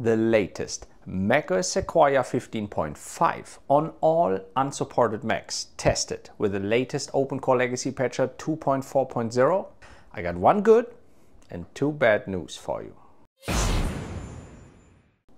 the latest macOS Sequoia 15.5 on all unsupported Macs tested with the latest OpenCore Legacy Patcher 2.4.0. I got one good and two bad news for you.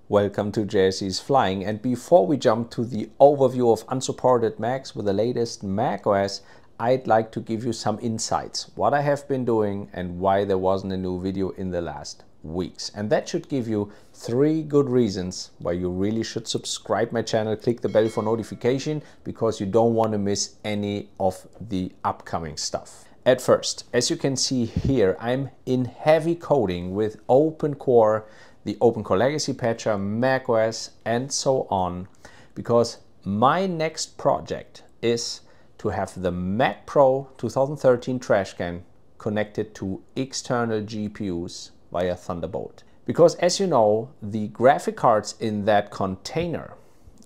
Welcome to JSC's Flying, and before we jump to the overview of unsupported Macs with the latest macOS, I'd like to give you some insights, what I have been doing and why there wasn't a new video in the last weeks. And that should give you 3 good reasons why you really should subscribe my channel, click the bell for notification, because you don't want to miss any of the upcoming stuff. At first, as you can see here, I'm in heavy coding with OpenCore, the OpenCore Legacy Patcher, macOS, and so on, because my next project is to have the Mac Pro 2013 trash can connected to external GPUs via Thunderbolt. Because as you know, the graphic cards in that container,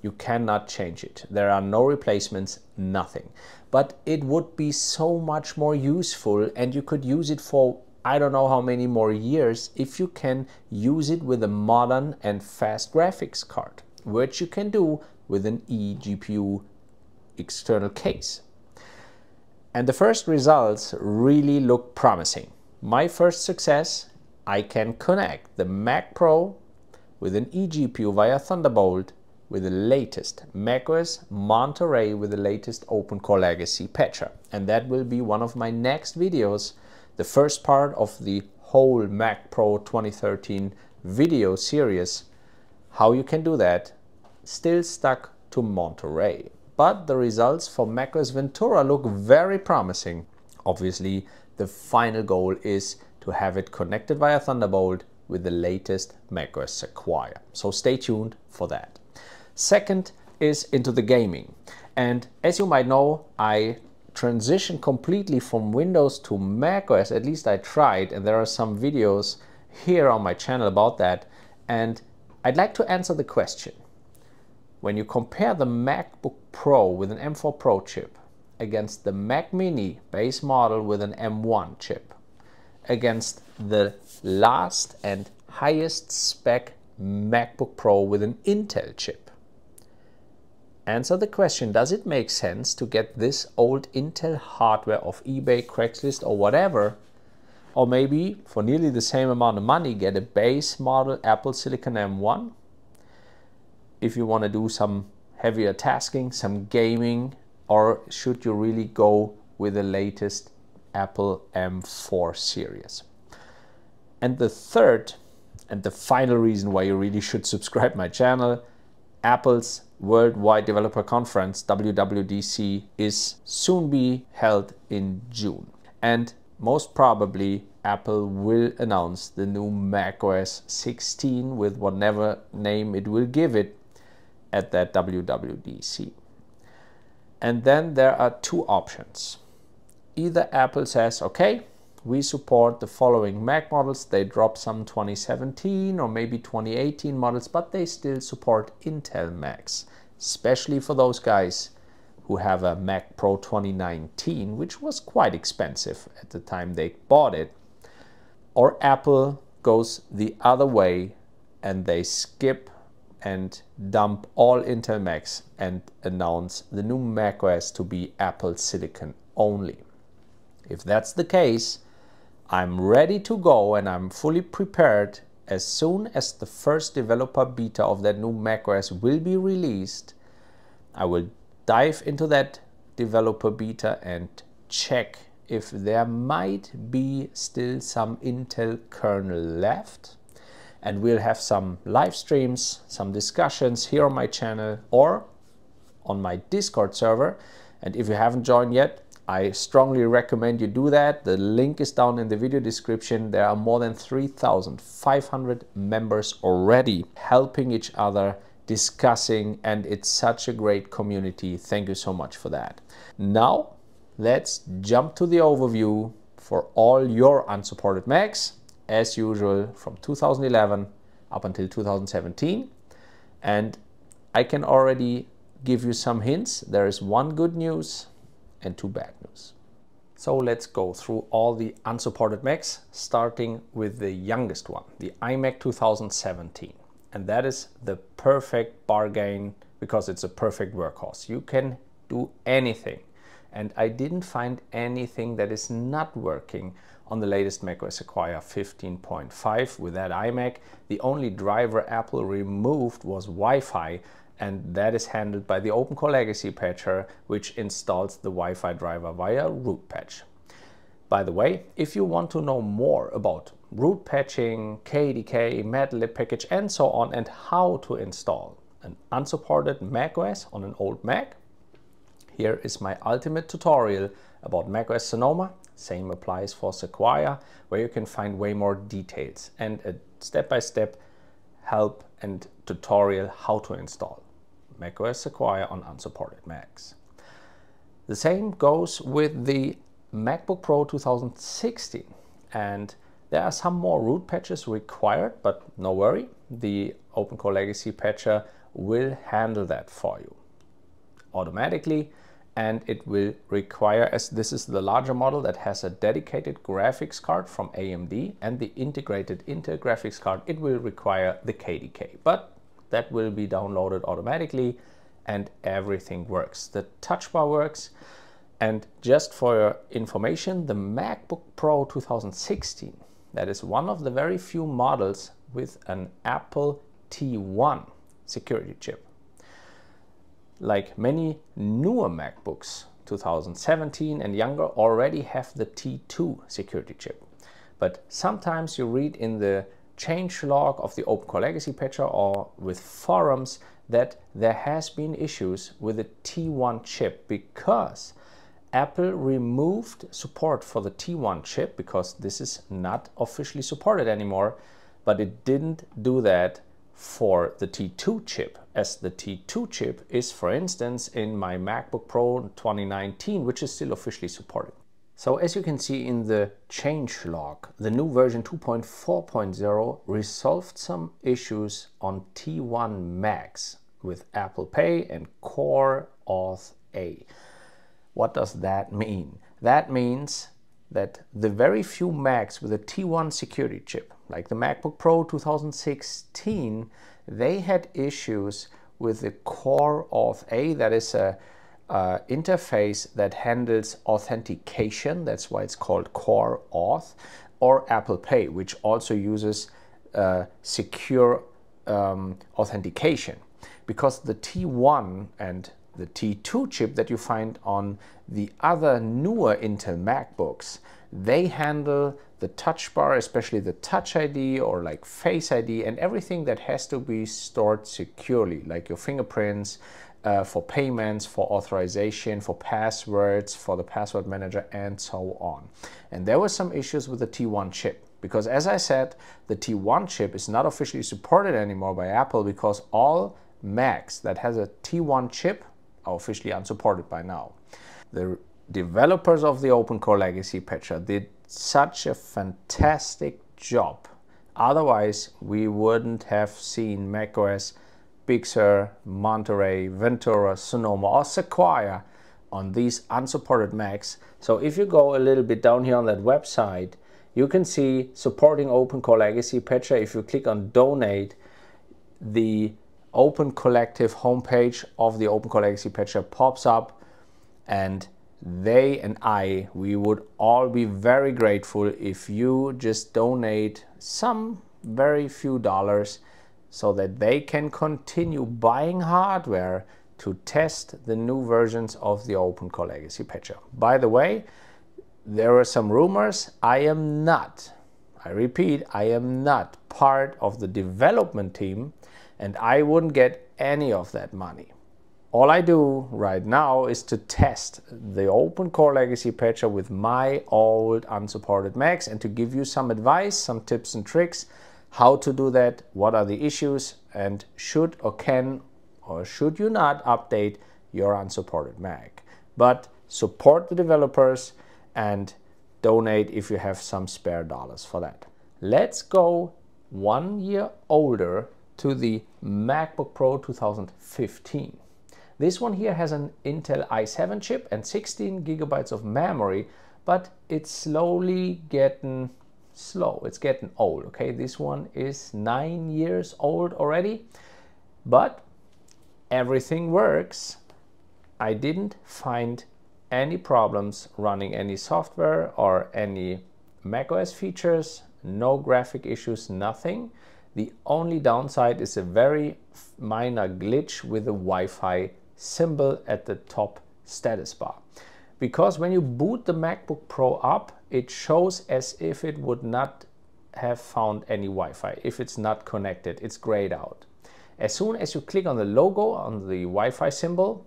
you cannot change it. There are no replacements, nothing. But it would be so much more useful, and you could use it for I don't know how many more years if you can use it with a modern and fast graphics card, which you can do with an eGPU external case. And the first results really look promising. My first success, I can connect the Mac Pro with an eGPU via Thunderbolt with the latest macOS Monterey with the latest OpenCore Legacy Patcher. And that will be one of my next videos, the first part of the whole Mac Pro 2013 video series, how you can do that, still stuck to Monterey. But the results for macOS Ventura look very promising. Obviously, the final goal is to have it connected via Thunderbolt with the latest macOS Sequoia. So stay tuned for that. Second is into the gaming. And as you might know, I transitioned completely from Windows to macOS, at least I tried, and there are some videos here on my channel about that. And I'd like to answer the question. When you compare the MacBook Pro with an M4 Pro chip against the Mac Mini base model with an M1 chip, against the last and highest spec MacBook Pro with an Intel chip, answer the question, does it make sense to get this old Intel hardware off eBay, Craigslist or whatever, or maybe for nearly the same amount of money get a base model Apple Silicon M1 if you want to do some heavier tasking, some gaming, or should you really go with the latest Apple M4 series? And the third and the final reason why you really should subscribe my channel, Apple's Worldwide Developer Conference, WWDC, is soon be held in June. And most probably Apple will announce the new macOS 16 with whatever name it will give it at that WWDC. And then there are 2 options. Either Apple says, okay, we support the following Mac models, they drop some 2017 or maybe 2018 models, but they still support Intel Macs, especially for those guys who have a Mac Pro 2019, which was quite expensive at the time they bought it. Or Apple goes the other way and they skip and dump all Intel Macs and announce the new macOS to be Apple Silicon only. If that's the case, I'm ready to go and I'm fully prepared. As soon as the first developer beta of that new macOS will be released, I will dive into that developer beta and check if there might be still some Intel kernel left. And we'll have some live streams, some discussions here on my channel or on my Discord server. And if you haven't joined yet, I strongly recommend you do that. The link is down in the video description. There are more than 3,500 members already helping each other, discussing, and it's such a great community. Thank you so much for that. Now, let's jump to the overview for all your unsupported Macs, as usual, from 2011 up until 2017. And I can already give you some hints. There is 1 good news and 2 bad news. So let's go through all the unsupported Macs, starting with the youngest one, the iMac 2017. And that is the perfect bargain because it's a perfect workhorse. You can do anything. And I didn't find anything that is not working on the latest macOS Sequoia 15.5 with that iMac. The only driver Apple removed was Wi-Fi, and that is handled by the OpenCore Legacy Patcher, which installs the Wi-Fi driver via root patch. By the way, if you want to know more about root patching, KDK, MetalLib package and so on, and how to install an unsupported macOS on an old Mac, here is my ultimate tutorial about macOS Sonoma. Same applies for Sequoia, where you can find way more details and a step-by-step help and tutorial how to install macOS Sequoia on unsupported Macs. The same goes with the MacBook Pro 2016, and there are some more root patches required, but no worry, the OpenCore Legacy Patcher will handle that for you automatically. And it will require, as this is the larger model that has a dedicated graphics card from AMD and the integrated Intel graphics card, it will require the KDK. But that will be downloaded automatically and everything works. The touch bar works. And just for your information, the MacBook Pro 2016, that is one of the very few models with an Apple T1 security chip. Like many newer MacBooks, 2017 and younger, already have the T2 security chip. But sometimes you read in the changelog of the OpenCore Legacy Patcher or with forums that there has been issues with the T1 chip because Apple removed support for the T1 chip because this is not officially supported anymore, but it didn't do that for the T2 chip, as the T2 chip is, for instance, in my MacBook Pro 2019, which is still officially supported. So as you can see in the changelog, the new version 2.4.0 resolved some issues on T1 Macs with Apple Pay and Core Auth A. What does that mean? That means that the very few Macs with a T1 security chip, like the MacBook Pro 2016, they had issues with the Core Auth A. That is a interface that handles authentication. That's why it's called Core Auth, or Apple Pay, which also uses secure authentication. Because the T1 and the T2 chip that you find on the other newer Intel MacBooks, they handle the touch bar, especially the Touch ID or like Face ID, and everything that has to be stored securely, like your fingerprints, for payments, for authorization, for passwords, for the password manager, and so on. And there were some issues with the T1 chip, because as I said, the T1 chip is not officially supported anymore by Apple because all Macs that has a T1 chip are officially unsupported by now. The developers of the OpenCore Legacy Patcher did such a fantastic job. Otherwise, we wouldn't have seen macOS Big Sur, Monterey, Ventura, Sonoma, or Sequoia on these unsupported Macs. So if you go a little bit down here on that website, you can see supporting OpenCore Legacy Patcher. If you click on donate, the Open Collective homepage of the OpenCore Legacy Patcher pops up, and they and we would all be very grateful if you just donate some very few dollars so that they can continue buying hardware to test the new versions of the OpenCore Legacy Patcher. By the way, there are some rumors. I repeat, I am not part of the development team, and I wouldn't get any of that money. All I do right now is to test the OpenCore Legacy Patcher with my old unsupported Macs and to give you some advice, some tips and tricks, how to do that, what are the issues, and should or can or should you not update your unsupported Mac. But support the developers and donate if you have some spare dollars for that. Let's go 1 year older to the MacBook Pro 2015. This one here has an Intel i7 chip and 16 gigabytes of memory, but it's slowly getting slow. It's getting old, okay? This one is 9 years old already, but everything works. I didn't find any problems running any software or any macOS features, no graphic issues, nothing. The only downside is a very minor glitch with the Wi-Fi symbol at the top status bar. Because when you boot the MacBook Pro up, it shows as if it would not have found any Wi-Fi. If it's not connected, it's grayed out. As soon as you click on the logo, on the Wi-Fi symbol,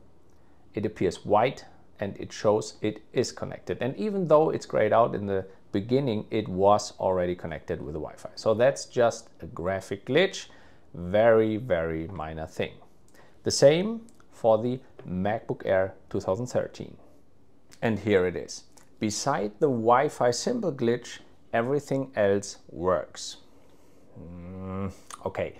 it appears white and it shows it is connected. And even though it's grayed out in the beginning, it was already connected with the Wi-Fi. So that's just a graphic glitch, very, very minor thing. The same for the MacBook Air 2013. And here it is. Beside the Wi-Fi symbol glitch, everything else works. Okay,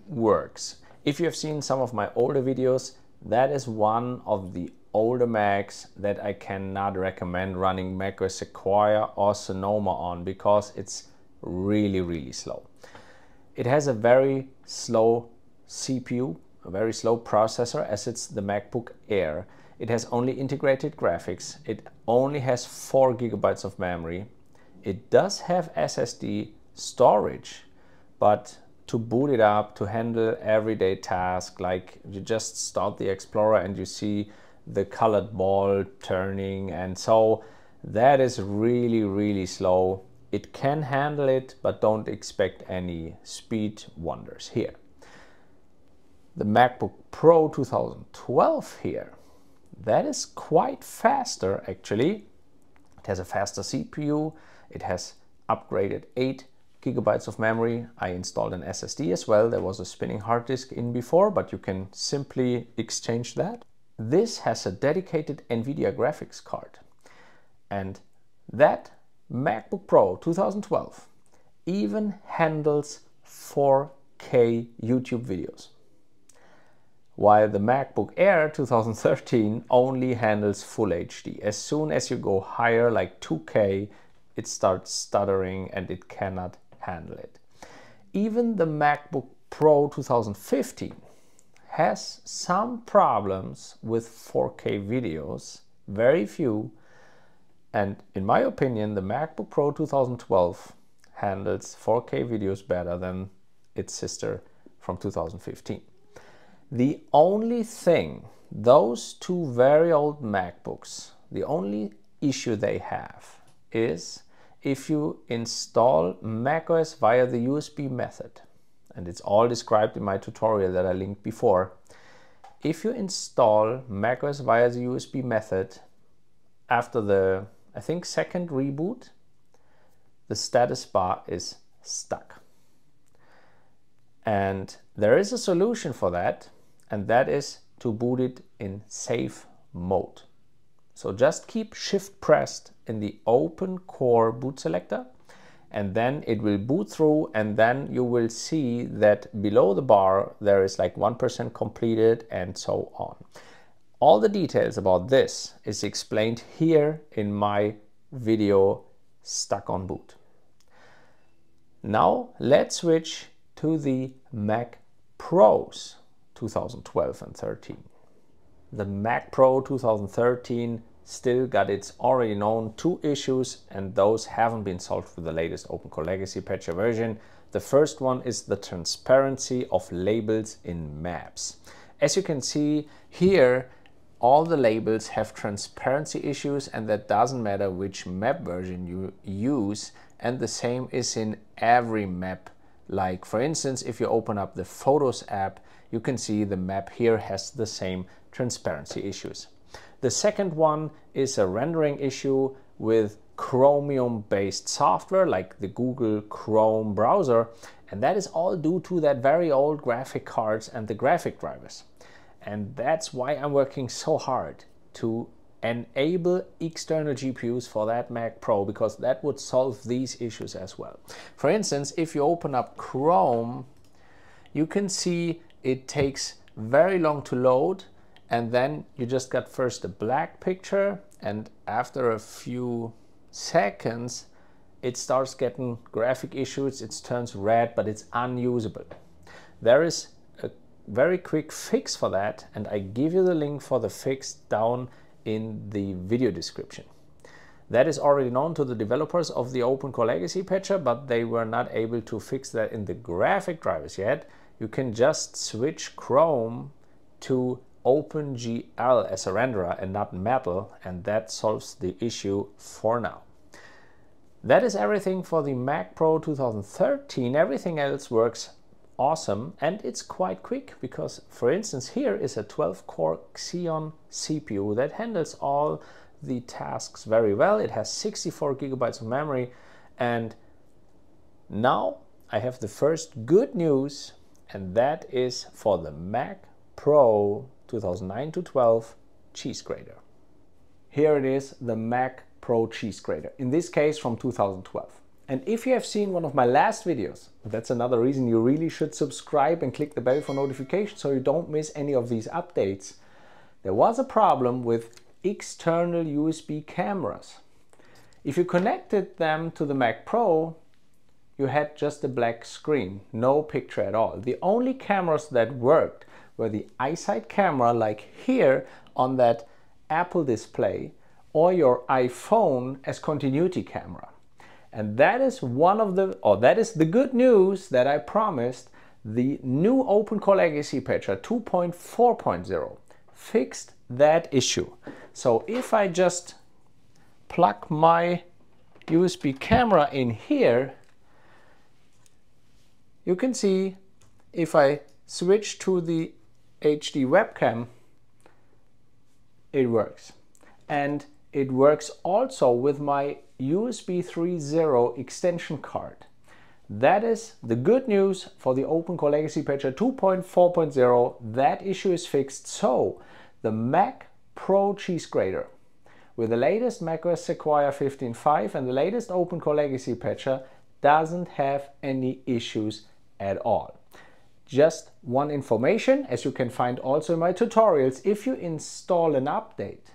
works. If you have seen some of my older videos, that is one of the older Macs that I cannot recommend running macOS Sequoia or Sonoma on, because it's really, really slow. It has a very slow CPU, a very slow processor, as it's the MacBook Air. It has only integrated graphics. It only has 4 GB of memory. It does have SSD storage, but to boot it up, to handle everyday tasks, like you just start the Explorer and you see the colored ball turning, and so that is really, really slow. It can handle it, but don't expect any speed wonders here. The MacBook Pro 2012 here, that is quite faster actually. It has a faster CPU, it has upgraded 8 GB of memory. I installed an SSD as well. There was a spinning hard disk in before, but you can simply exchange that. This has a dedicated NVIDIA graphics card, and that MacBook Pro 2012 even handles 4K YouTube videos, while the MacBook Air 2013 only handles Full HD. As soon as you go higher, like 2K, it starts stuttering and it cannot handle it. Even the MacBook Pro 2015 has some problems with 4K videos, very few, and in my opinion the MacBook Pro 2012 handles 4K videos better than its sister from 2015. The only thing, those two very old MacBooks, the only issue they have is if you install macOS via the USB method, and it's all described in my tutorial that I linked before. If you install macOS via the USB method, after the, I think, second reboot, the status bar is stuck. And there is a solution for that, and that is to boot it in safe mode. So just keep Shift pressed in the OpenCore boot selector, and then it will boot through, and then you will see that below the bar there is like 1% completed and so on. All the details about this is explained here in my video Stuck on Boot. Now let's switch to the Mac Pros 2012 and 13. The Mac Pro 2013 still got its already known 2 issues, and those haven't been solved with the latest OpenCore Legacy Patcher version. The first one is the transparency of labels in maps. As you can see here, all the labels have transparency issues, and that doesn't matter which map version you use, and the same is in every map. Like for instance, if you open up the Photos app, you can see the map here has the same transparency issues. The second one is a rendering issue with Chromium based software like the Google Chrome browser, and that is all due to that very old graphic cards and the graphic drivers. And that's why I'm working so hard to enable external GPUs for that Mac Pro, because that would solve these issues as well. For instance, if you open up Chrome, you can see it takes very long to load, and then you just got first a black picture, and after a few seconds it starts getting graphic issues, it turns red, but it's unusable. There is a very quick fix for that, and I give you the link for the fix down in the video description. That is already known to the developers of the OpenCore Legacy Patcher, but they were not able to fix that in the graphic drivers yet. You can just switch Chrome to OpenGL as a renderer and not Metal, and that solves the issue for now. That is everything for the Mac Pro 2013. Everything else works awesome, and it's quite quick because, for instance, here is a 12-core Xeon CPU that handles all the tasks very well. It has 64 gigabytes of memory, and now I have the first good news, and that is for the Mac Pro 2009 to 12 cheese grater. Here it is, the Mac Pro cheese grater, in this case from 2012. And if you have seen one of my last videos, that's another reason you really should subscribe and click the bell for notifications so you don't miss any of these updates. There was a problem with external USB cameras. If you connected them to the Mac Pro, you had just a black screen, no picture at all. The only cameras that worked were the iSight camera, like here on that Apple display, or your iPhone as continuity camera. And that is that is the good news that I promised. The new OpenCore Legacy Patcher 2.4.0 fixed that issue. So if I just plug my USB camera in here, you can see if I switch to the HD webcam, it works. And it works also with my USB 3.0 extension card. That is the good news for the OpenCore Legacy Patcher 2.4.0. That issue is fixed. So the Mac Pro cheese grater with the latest macOS Sequoia 15.5 and the latest OpenCore Legacy Patcher doesn't have any issues at all. Just one information, as you can find also in my tutorials, if you install an update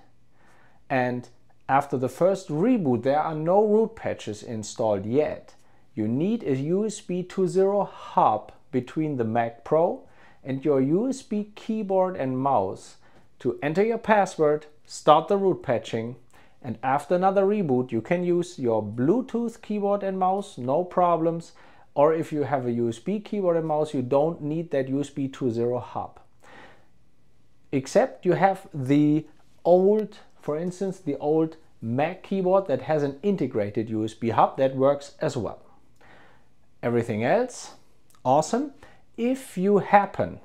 and after the first reboot there are no root patches installed yet, you need a USB 2.0 hub between the Mac Pro and your USB keyboard and mouse to enter your password, start the root patching, and after another reboot you can use your Bluetooth keyboard and mouse, no problems. Or if you have a USB keyboard and mouse, you don't need that USB 2.0 hub. Except you have the old, for instance, the old Mac keyboard that has an integrated USB hub that works as well. Everything else, awesome. If you happen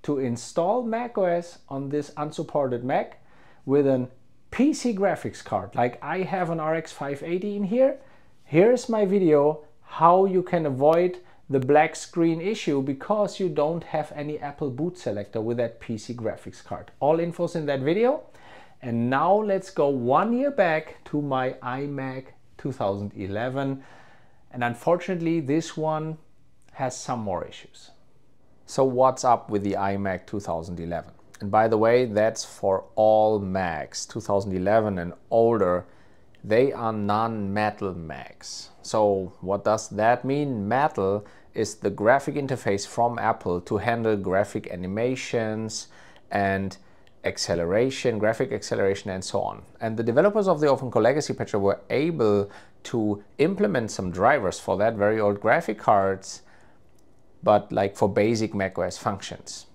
to install macOS on this unsupported Mac with an PC graphics card, like I have an RX 580 in here, here's my video how you can avoid the black screen issue because you don't have any Apple boot selector with that PC graphics card. All info's in that video. And now let's go 1 year back to my iMac 2011. And unfortunately, this one has some more issues. So what's up with the iMac 2011? And by the way, that's for all Macs 2011 and older. They are non-Metal Macs. So what does that mean? Metal is the graphic interface from Apple to handle graphic animations and acceleration, graphic acceleration, and so on. And the developers of the OpenCore Legacy Patcher were able to implement some drivers for that, very old graphic cards, but like for basic macOS functions.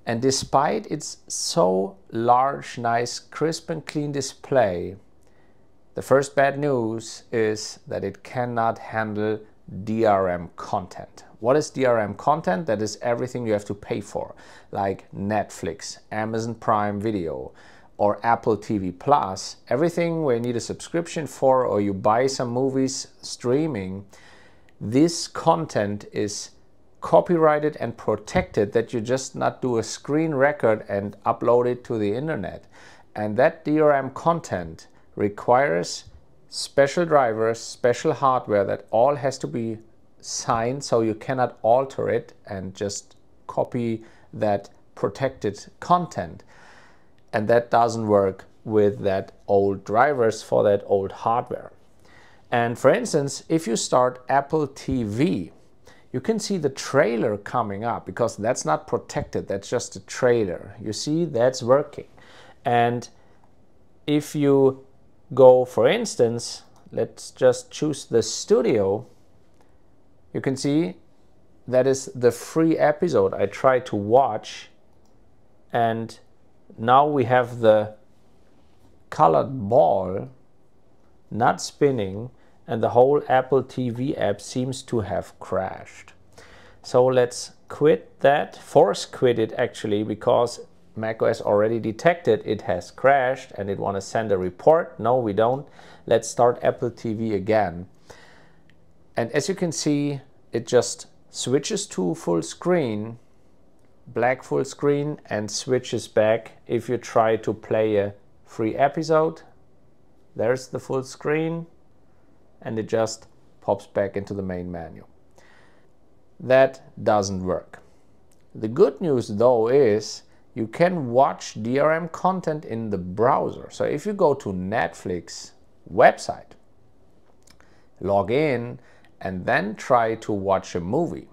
And despite its so large, nice, crisp and clean display, the first bad news is that it cannot handle DRM content. What is DRM content? That is everything you have to pay for, like Netflix, Amazon Prime Video, or Apple TV Plus. Everything where you need a subscription for or you buy some movies streaming. This content is copyrighted and protected, that you just not do a screen record and upload it to the internet. And that DRM content requires special drivers, special hardware that all has to be signed, so you cannot alter it and just copy that protected content. And that doesn't work with that old drivers for that old hardware. And for instance, if you start Apple TV, you can see the trailer coming up because that's not protected, that's just a trailer. You see, that's working. And if you go, for instance, let's just choose the studio, you can see that is the free episode I tried to watch, and now we have the colored ball not spinning, and the whole Apple TV app seems to have crashed. So let's quit that, force quit it actually, because macOS already detected it has crashed and it want to send a report. No, we don't. Let's start Apple TV again. And as you can see, it just switches to full screen, black full screen, and switches back if you try to play a free episode. There's the full screen, and it just pops back into the main menu. That doesn't work. The good news though is you can watch DRM content in the browser. So if you go to Netflix website, log in, and then try to watch a movie,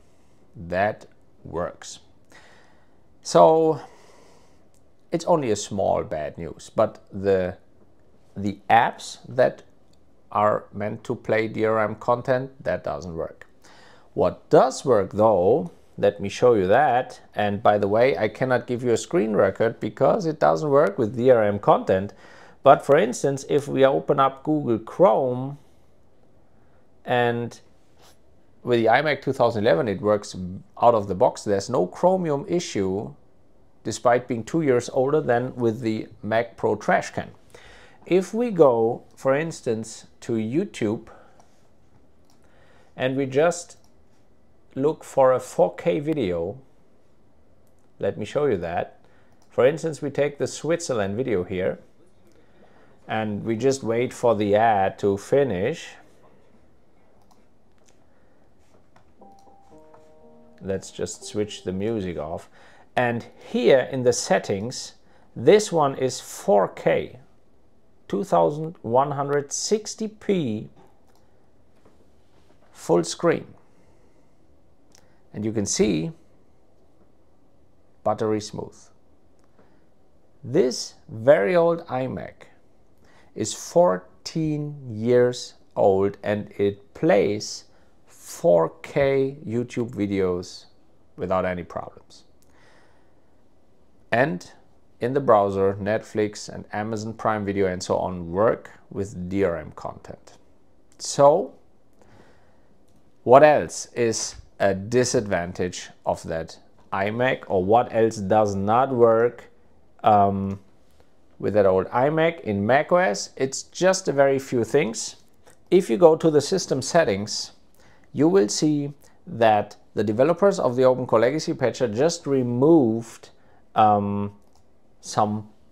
that works. So it's only a small bad news, but the apps that are meant to play DRM content, that doesn't work. What does work though, let me show you that. And by the way, I cannot give you a screen record because it doesn't work with DRM content. But for instance, if we open up Google Chrome, and with the iMac 2011 it works out of the box, there's no Chromium issue despite being 2 years older than with the Mac Pro trash can. If we go, for instance, to YouTube and we just look for a 4K video, let me show you that. For instance, we take the Switzerland video here and we just wait for the ad to finish. Let's just switch the music off. And here in the settings, this one is 4K, 2160p full screen. And you can see buttery smooth. This very old iMac is 14 years old and it plays 4K YouTube videos without any problems. And in the browser, Netflix and Amazon Prime Video and so on work with DRM content. So what else is a disadvantage of that iMac, or what else does not work with that old iMac in macOS? It's just a very few things. If you go to the system settings, you will see that the developers of the OpenCore Legacy Patcher just removed some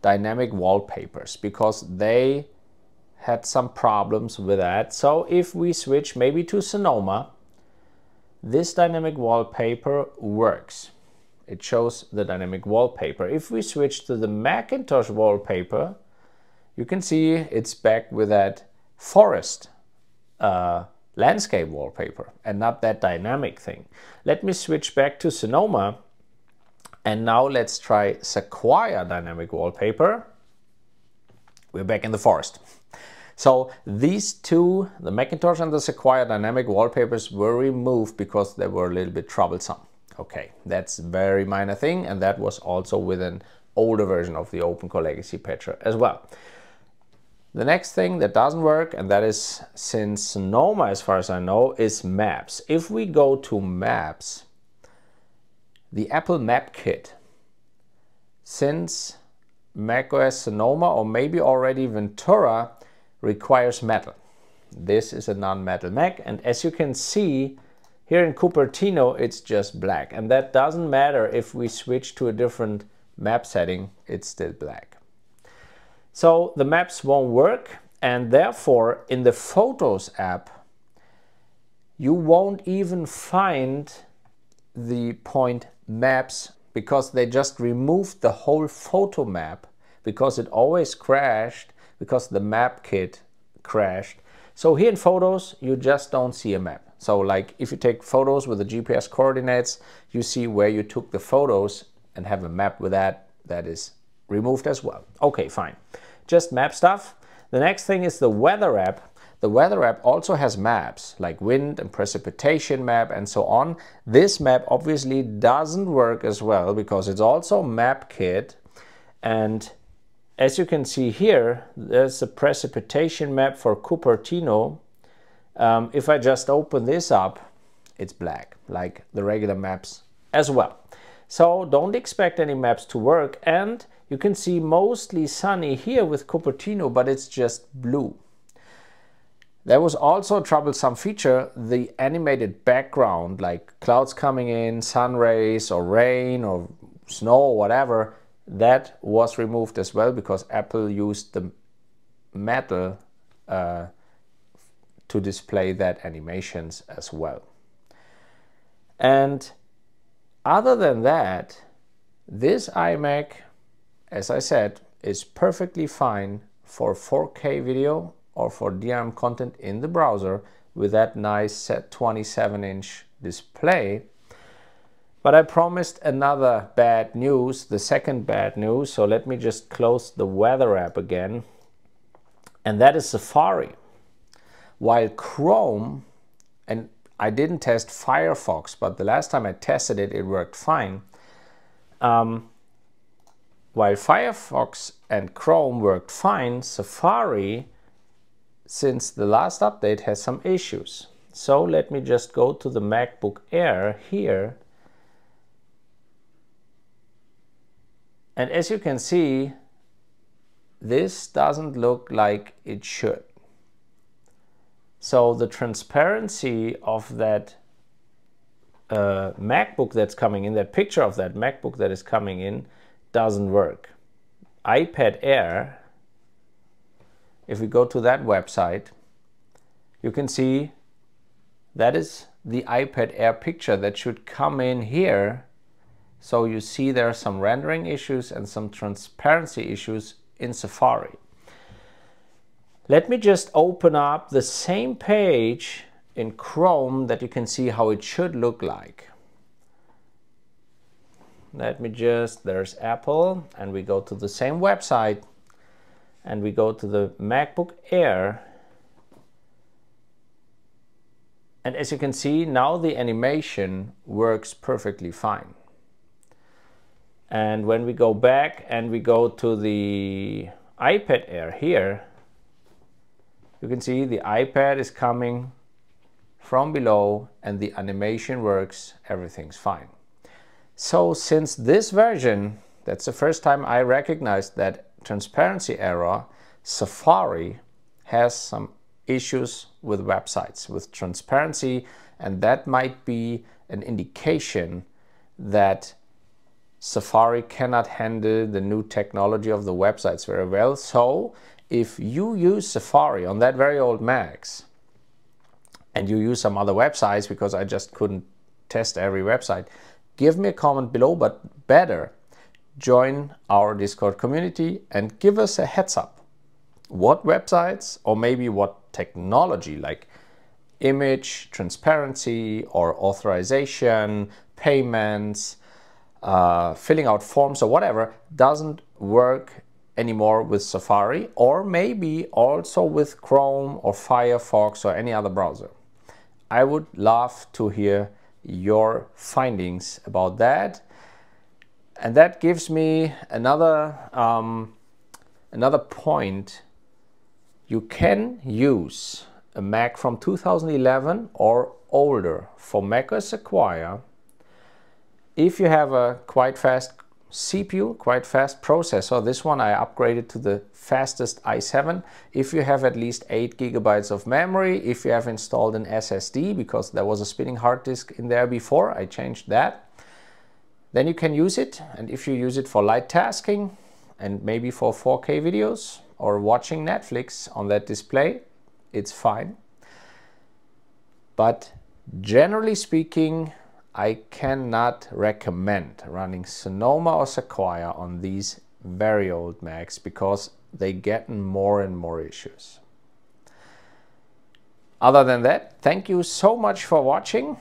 dynamic wallpapers because they had some problems with that. So if we switch maybe to Sonoma, this dynamic wallpaper works. It shows the dynamic wallpaper. If we switch to the Macintosh wallpaper, you can see it's back with that forest landscape wallpaper and not that dynamic thing. Let me switch back to Sonoma, and now let's try Sequoia dynamic wallpaper. We're back in the forest. So these two, the Macintosh and the Sequoia dynamic wallpapers, were removed because they were a little bit troublesome. Okay, that's a very minor thing, and that was also with an older version of the OpenCore Legacy Patcher as well. The next thing that doesn't work, and that is since Sonoma as far as I know, is Maps. If we go to Maps, the Apple Map Kit, since macOS Sonoma or maybe already Ventura, requires metal. This is a non-metal Mac, and as you can see here in Cupertino, it's just black, and that doesn't matter if we switch to a different map setting, it's still black. So the maps won't work, and therefore in the Photos app you won't even find the point Maps, because they just removed the whole photo map because it always crashed, because the map kit crashed. So here in photos, you just don't see a map. So like if you take photos with the GPS coordinates, you see where you took the photos and have a map with that. That is removed as well. Okay, fine. Just map stuff. The next thing is the weather app. The weather app also has maps like wind and precipitation map and so on. This map obviously doesn't work as well because it's also map kit. And as you can see here, there's a precipitation map for Cupertino. If I just open this up, it's black, like the regular maps as well. So don't expect any maps to work. And you can see mostly sunny here with Cupertino, but it's just blue. There was also a troublesome feature, the animated background, like clouds coming in, sun rays or rain or snow or whatever, that was removed as well because Apple used the metal to display that animations as well. And other than that, this iMac, as I said, is perfectly fine for 4K video or for DRM content in the browser with that nice 27-inch display. But I promised another bad news, the second bad news, so let me just close the weather app again, and that is Safari. While Chrome, and I didn't test Firefox, but the last time I tested it, it worked fine. While Firefox and Chrome worked fine, Safari, since the last update, has some issues. So let me just go to the MacBook Air here. And as you can see, this doesn't look like it should. So the transparency of that MacBook that's coming in, that picture of that MacBook that is coming in, doesn't work. iPad Air, if we go to that website, you can see that is the iPad Air picture that should come in here. So you see there are some rendering issues and some transparency issues in Safari. Let me just open up the same page in Chrome that you can see how it should look like. Let me just, there's Apple, and we go to the same website and we go to the MacBook Air. And as you can see, now the animation works perfectly fine. And when we go back and we go to the iPad Air here, you can see the iPad is coming from below and the animation works, everything's fine. So since this version, that's the first time I recognized that transparency error, Safari has some issues with websites, with transparency, and that might be an indication that Safari cannot handle the new technology of the websites very well. So if you use Safari on that very old Macs and you use some other websites, because I just couldn't test every website, give me a comment below, but better join our Discord community and give us a heads up. What websites or maybe what technology like image transparency or authorization, payments, filling out forms or whatever doesn't work anymore with Safari, or maybe also with Chrome or Firefox or any other browser. I would love to hear your findings about that. And that gives me another point. You can use a Mac from 2011 or older for macOS Sequoia if you have a quite fast CPU, quite fast processor. This one I upgraded to the fastest i7. If you have at least 8 GB of memory, if you have installed an SSD, because there was a spinning hard disk in there before, I changed that, then you can use it. And if you use it for light tasking and maybe for 4K videos or watching Netflix on that display, it's fine. But generally speaking, I cannot recommend running Sonoma or Sequoia on these very old Macs because they get more and more issues. Other than that, thank you so much for watching,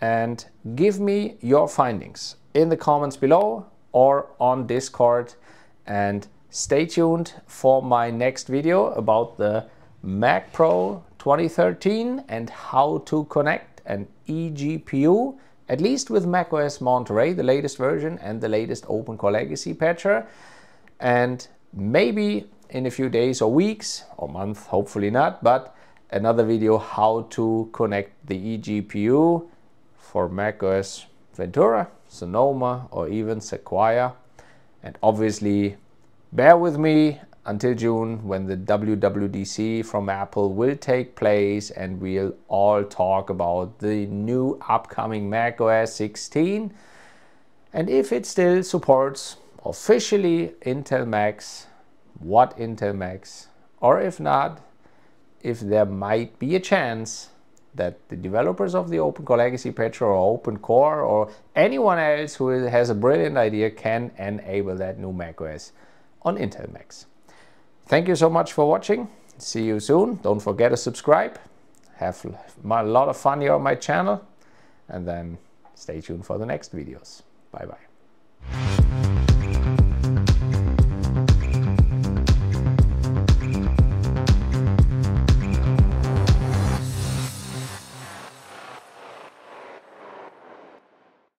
and give me your findings in the comments below or on Discord, and stay tuned for my next video about the Mac Pro 2013 and how to connect an eGPU, at least with macOS Monterey, the latest version, and the latest OpenCore Legacy Patcher. And maybe in a few days or weeks or month, hopefully not, but another video how to connect the eGPU for macOS Ventura, Sonoma, or even Sequoia. And obviously bear with me until June, when the WWDC from Apple will take place, and we'll all talk about the new upcoming macOS 16 and if it still supports officially Intel Macs, what Intel Macs, or if not, if there might be a chance that the developers of the OpenCore Legacy Patcher or OpenCore or anyone else who has a brilliant idea can enable that new macOS on Intel Macs. Thank you so much for watching. See you soon. Don't forget to subscribe. Have a lot of fun here on my channel, and then stay tuned for the next videos. Bye bye.